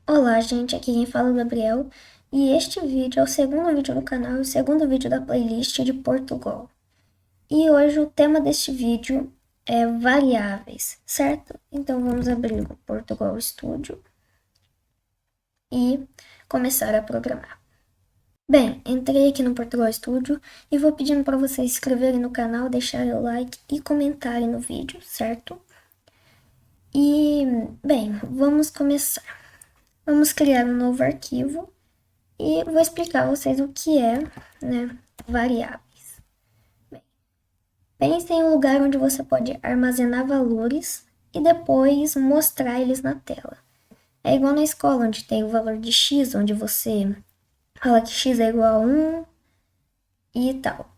Olá, gente, aqui quem fala é o Gabriel e este vídeo é o segundo vídeo do canal e o segundo vídeo da playlist de Portugal. E hoje o tema deste vídeo é variáveis, certo? Então vamos abrir o Portugal Studio e começar a programar. Bem, entrei aqui no Portugal Studio e vou pedindo para vocês se inscreverem no canal, deixarem o like e comentarem no vídeo, certo? E, bem, vamos começar. Vamos criar um novo arquivo e vou explicar a vocês o que é, variáveis. Bem, pense em um lugar onde você pode armazenar valores e depois mostrar eles na tela. É igual na escola, onde tem o valor de x, onde você fala que x é igual a 1 e tal.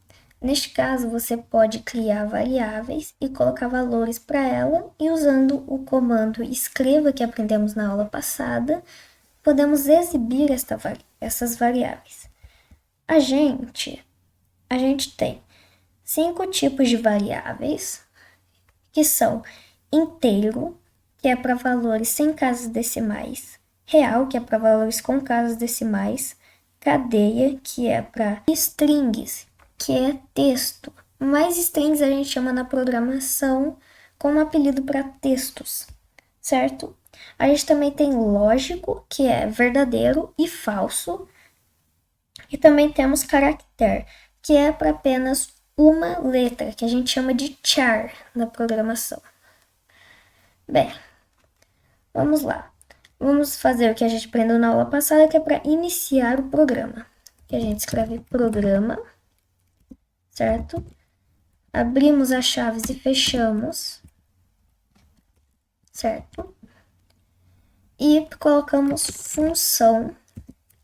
Neste caso, você pode criar variáveis e colocar valores para ela, e usando o comando escreva que aprendemos na aula passada, podemos exibir essas variáveis. A gente tem 5 tipos de variáveis, que são inteiro, que é para valores sem casas decimais, real, que é para valores com casas decimais, cadeia, que é para strings, que é texto. Mais strings a gente chama na programação como apelido para textos, certo? A gente também tem lógico, que é verdadeiro e falso. E também temos caractere, que é para apenas uma letra, que a gente chama de char na programação. Bem, vamos lá. Vamos fazer o que a gente aprendeu na aula passada, que é para iniciar o programa. Que a gente escreve programa, certo? Abrimos as chaves e fechamos, certo? E colocamos função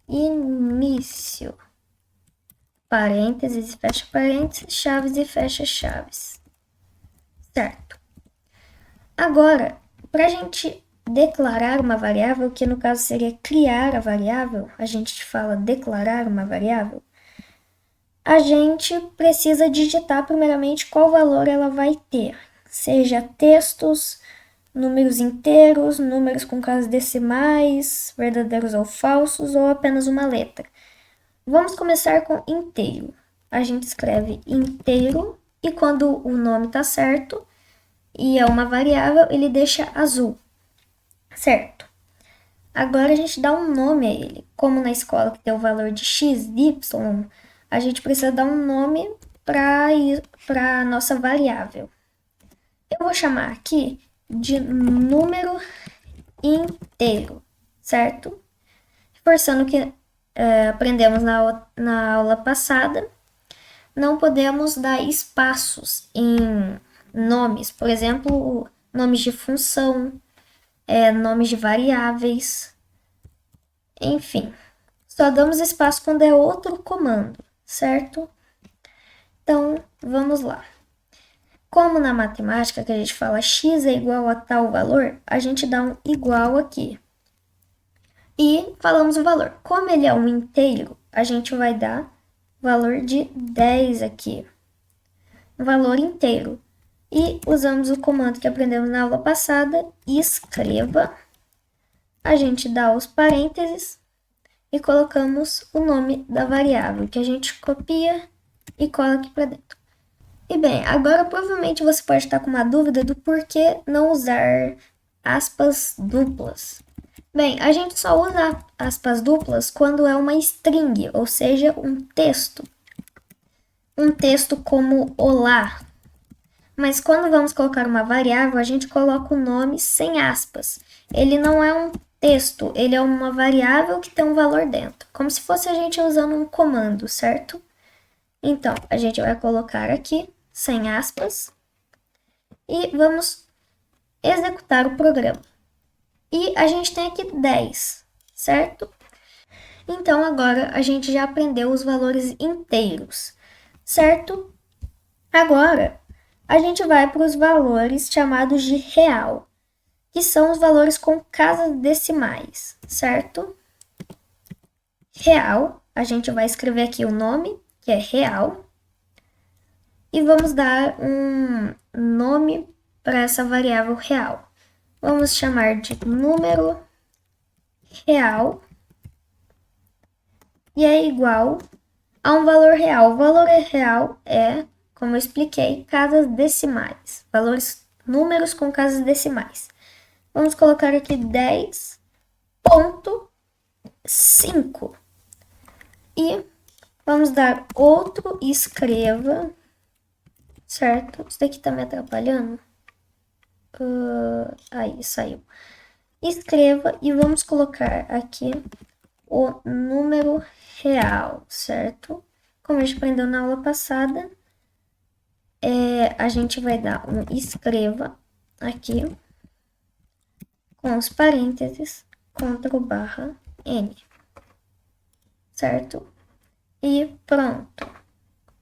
início, parênteses e fecha parênteses, chaves e fecha chaves, certo? Agora, para a gente declarar uma variável, que no caso seria criar a variável, a gente fala declarar uma variável, a gente precisa digitar primeiramente qual valor ela vai ter, seja textos, números inteiros, números com casas decimais, verdadeiros ou falsos, ou apenas uma letra. Vamos começar com inteiro. A gente escreve inteiro e quando o nome está certo e é uma variável, ele deixa azul, certo? Agora a gente dá um nome a ele. Como na escola que tem o valor de x, y, a gente precisa dar um nome para a nossa variável. Eu vou chamar aqui de número inteiro, certo? Reforçando o que aprendemos na aula passada, não podemos dar espaços em nomes, por exemplo, nomes de função, nomes de variáveis, enfim. Só damos espaço quando é outro comando, certo? Então, vamos lá. Como na matemática que a gente fala x é igual a tal valor, a gente dá um igual aqui. E falamos o valor. Como ele é um inteiro, a gente vai dar valor de 10 aqui. Um valor inteiro. E usamos o comando que aprendemos na aula passada, escreva. A gente dá os parênteses e colocamos o nome da variável, que a gente copia e cola aqui para dentro. E bem, agora provavelmente você pode estar com uma dúvida do porquê não usar aspas duplas. Bem, a gente só usa aspas duplas quando é uma string, ou seja, um texto. Um texto como olá. Mas quando vamos colocar uma variável, a gente coloca o nome sem aspas. Ele não é um texto, ele é uma variável que tem um valor dentro. Como se fosse a gente usando um comando, certo? Então, a gente vai colocar aqui, sem aspas, e vamos executar o programa. E a gente tem aqui 10, certo? Então, agora a gente já aprendeu os valores inteiros, certo? Agora, a gente vai para os valores chamados de real, que são os valores com casas decimais, certo? Real, a gente vai escrever aqui o nome, que é real, e vamos dar um nome para essa variável real. Vamos chamar de número real e é igual a um valor real. O valor real é, como eu expliquei, casas decimais, números com casas decimais. Vamos colocar aqui 10,5 e vamos dar outro escreva, certo? Isso daqui tá me atrapalhando. Aí, saiu. Escreva e vamos colocar aqui o número real, certo? Como a gente aprendeu na aula passada, a gente vai dar um escreva aqui com os parênteses, Ctrl barra N, certo? E pronto.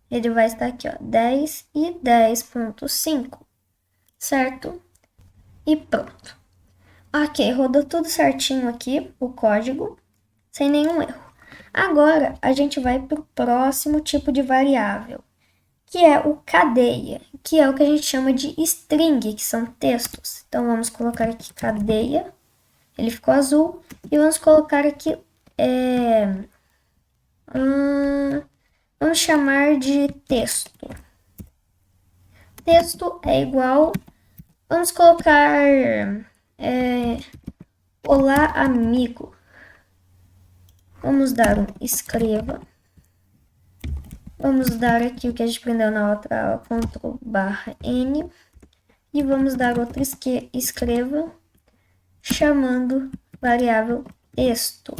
Ele vai estar aqui, ó, 10 e 10,5, certo? E pronto. Ok, rodou tudo certinho aqui, o código, sem nenhum erro. Agora, a gente vai para o próximo tipo de variável, que é o cadeia, que é o que a gente chama de string, que são textos. Então, vamos colocar aqui cadeia, ele ficou azul, e vamos colocar aqui, vamos chamar de texto. Texto é igual, vamos colocar, olá, amigo. Vamos dar um escreva. Vamos dar aqui o que a gente aprendeu na outra aula, Ctrl barra N. E vamos dar outro escreva, chamando variável texto,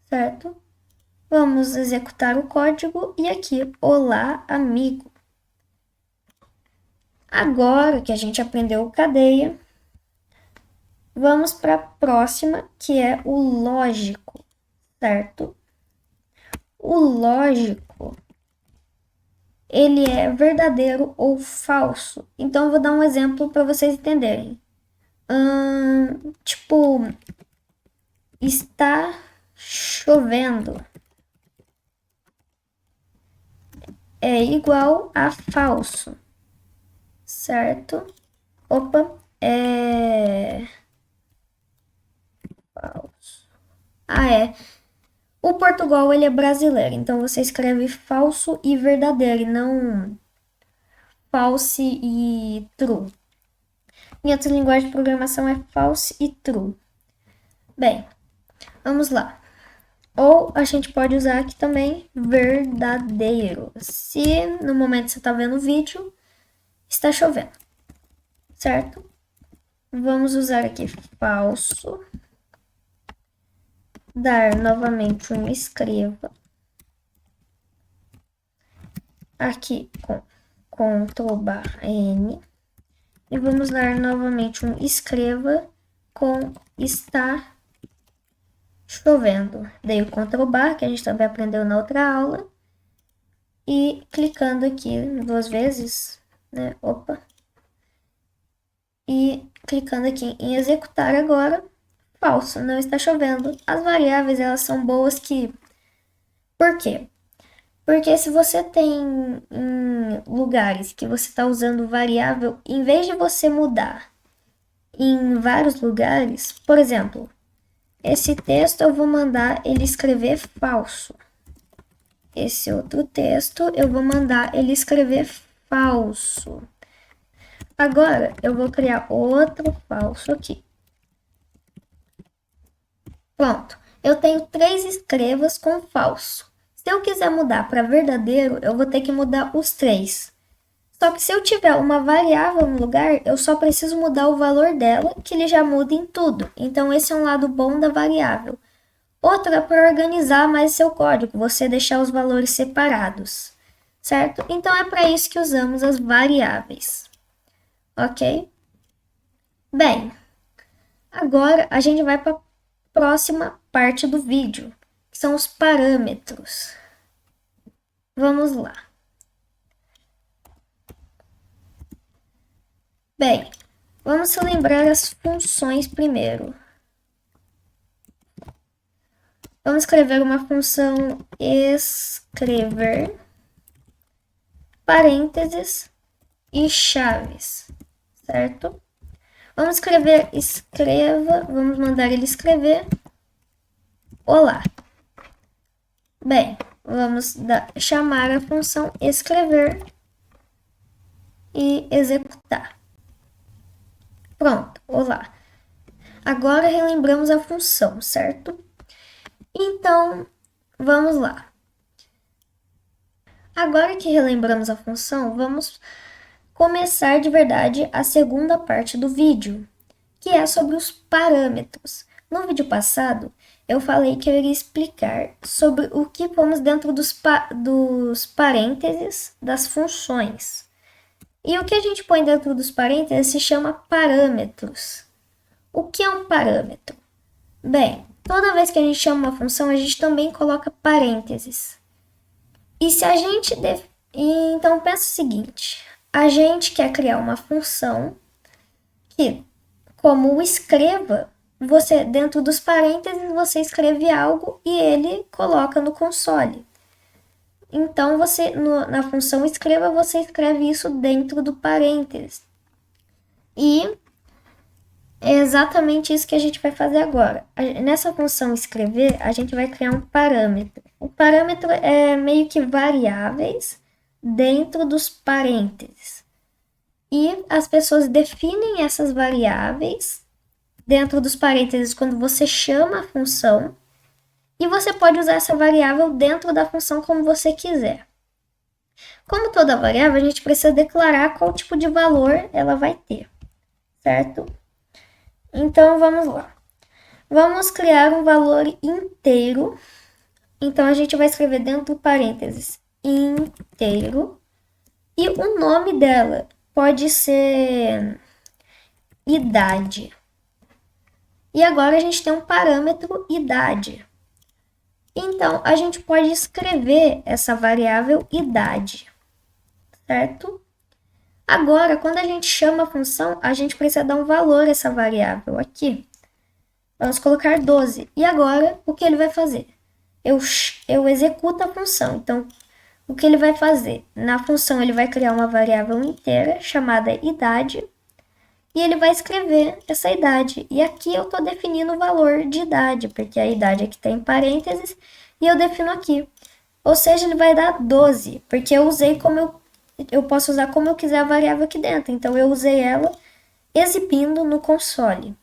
certo? Vamos executar o código e aqui, olá, amigo. Agora que a gente aprendeu o cadeia, vamos para a próxima, que é o lógico, certo? O lógico, ele é verdadeiro ou falso. Então, eu vou dar um exemplo para vocês entenderem. Tipo, está chovendo é igual a falso, certo? Opa, é falso. O Portugal, ele é brasileiro, então você escreve falso e verdadeiro, e não false e true. Em outras linguagens de programação é false e true. Bem, vamos lá. Ou a gente pode usar aqui também verdadeiro. Se no momento que você está vendo o vídeo, está chovendo, certo? Vamos usar aqui falso. Dar novamente um escreva. Aqui com Ctrl barra N. E vamos dar novamente um escreva com está chovendo. Dei o Ctrl barra, que a gente também aprendeu na outra aula. E clicando aqui 2 vezes, né? Opa. E clicando aqui em executar agora. Falso, não está chovendo. As variáveis, elas são boas que... Por quê? Porque se você tem lugares que você está usando variável, em vez de você mudar em vários lugares, por exemplo, esse texto eu vou mandar ele escrever falso. Esse outro texto eu vou mandar ele escrever falso. Agora eu vou criar outro falso aqui. Pronto, eu tenho 3 escrevas com falso. Se eu quiser mudar para verdadeiro, eu vou ter que mudar os 3. Só que se eu tiver uma variável no lugar, eu só preciso mudar o valor dela, que ele já muda em tudo. Então, esse é um lado bom da variável. Outro é para organizar mais seu código, você deixar os valores separados, certo? Então, é para isso que usamos as variáveis, ok? Bem, agora a gente vai para a próxima parte do vídeo, que são os parâmetros. Vamos lá. Bem, vamos lembrar as funções primeiro. Vamos escrever uma função escrever, parênteses e chaves, certo? Vamos escrever escreva, vamos mandar ele escrever olá. Bem, vamos chamar a função escrever e executar. Pronto, olá. Agora relembramos a função, certo? Então, vamos lá. Agora que relembramos a função, vamos começar de verdade a segunda parte do vídeo, que é sobre os parâmetros. No vídeo passado, eu falei que eu iria explicar sobre o que pomos dentro dos parênteses das funções. E o que a gente põe dentro dos parênteses se chama parâmetros. O que é um parâmetro? Bem, toda vez que a gente chama uma função, a gente também coloca parênteses. E se a gente... Então, pensa o seguinte. A gente quer criar uma função que, como o escreva, você, dentro dos parênteses, você escreve algo e ele coloca no console. Então, você, na função escreva, você escreve isso dentro do parênteses. E é exatamente isso que a gente vai fazer agora. Nessa função escrever, a gente vai criar um parâmetro. O parâmetro é meio que variáveis dentro dos parênteses. E as pessoas definem essas variáveis dentro dos parênteses quando você chama a função. E você pode usar essa variável dentro da função como você quiser. Como toda variável, a gente precisa declarar qual tipo de valor ela vai ter, certo? Então, vamos lá. Vamos criar um valor inteiro. Então, a gente vai escrever dentro do parênteses inteiro. E o nome dela pode ser idade. E agora a gente tem um parâmetro idade. Então, a gente pode escrever essa variável idade, certo? Agora, quando a gente chama a função, a gente precisa dar um valor a essa variável aqui. Vamos colocar 12. E agora, o que ele vai fazer? Eu executo a função. Então, o que ele vai fazer? Na função, ele vai criar uma variável inteira chamada idade. E ele vai escrever essa idade. E aqui eu estou definindo o valor de idade, porque a idade aqui está em parênteses. E eu defino aqui. Ou seja, ele vai dar 12, porque eu usei como eu posso usar como eu quiser a variável aqui dentro. Então, eu usei ela exibindo no console.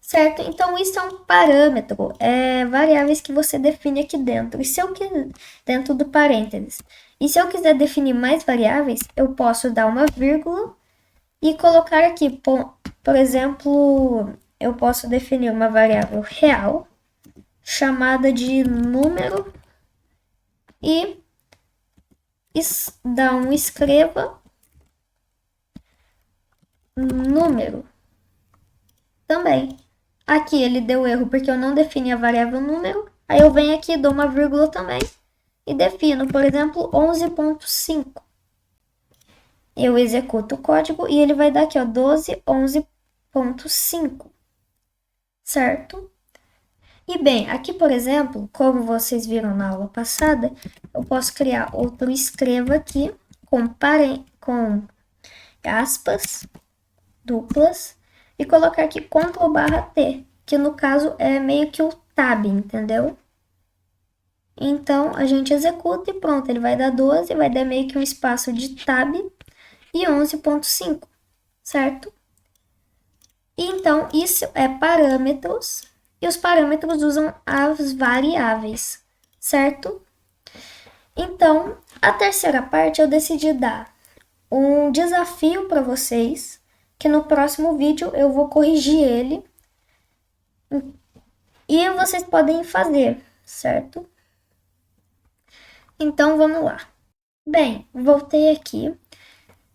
Certo? Então, isso é um parâmetro. É variáveis que você define aqui dentro. E se eu quiser, dentro do parênteses. E se eu quiser definir mais variáveis, eu posso dar uma vírgula e colocar aqui, por exemplo, eu posso definir uma variável real chamada de número e dar um escreva número também. Aqui ele deu erro porque eu não defini a variável número. Aí eu venho aqui, dou uma vírgula também e defino, por exemplo, 11.5. Eu executo o código e ele vai dar aqui, ó, 12.11.5, certo? E bem, aqui, por exemplo, como vocês viram na aula passada, eu posso criar outro escreva aqui com aspas duplas e colocar aqui Ctrl/T, que no caso é meio que o tab, entendeu? Então, a gente executa e pronto, ele vai dar 12, vai dar meio que um espaço de tab e 11.5, certo? E então, isso é parâmetros, e os parâmetros usam as variáveis, certo? Então, a terceira parte eu decidi dar um desafio para vocês, que no próximo vídeo eu vou corrigir ele, e vocês podem fazer, certo? Então, vamos lá. Bem, voltei aqui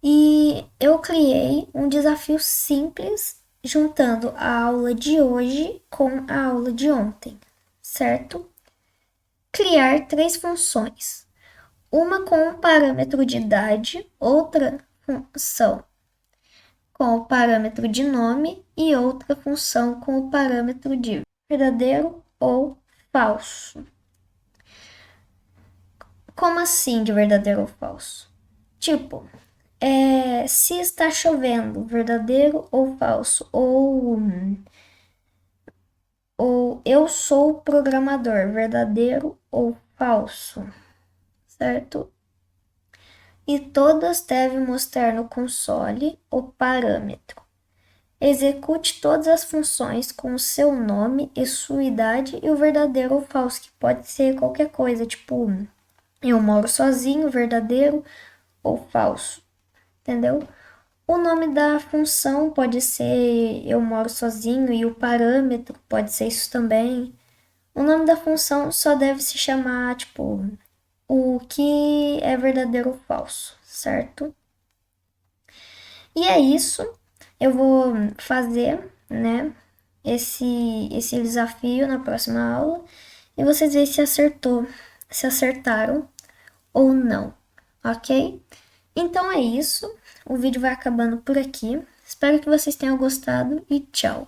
e eu criei um desafio simples juntando a aula de hoje com a aula de ontem, certo? Criar 3 funções. Uma com o parâmetro de idade, outra função com o parâmetro de nome e outra função com o parâmetro de verdadeiro ou falso. Como assim de verdadeiro ou falso? Tipo, se está chovendo, verdadeiro ou falso? Ou ou eu sou programador, verdadeiro ou falso, certo? E todas devem mostrar no console o parâmetro. Execute todas as funções com o seu nome e sua idade e o verdadeiro ou falso, que pode ser qualquer coisa, tipo, eu moro sozinho, verdadeiro ou falso, entendeu? O nome da função pode ser eu moro sozinho e o parâmetro pode ser isso também. O nome da função só deve se chamar, tipo, o que é verdadeiro ou falso, certo? E é isso. Eu vou fazer, né, esse desafio na próxima aula e vocês veem se acertaram ou não, ok? Então é isso. O vídeo vai acabando por aqui. Espero que vocês tenham gostado e tchau!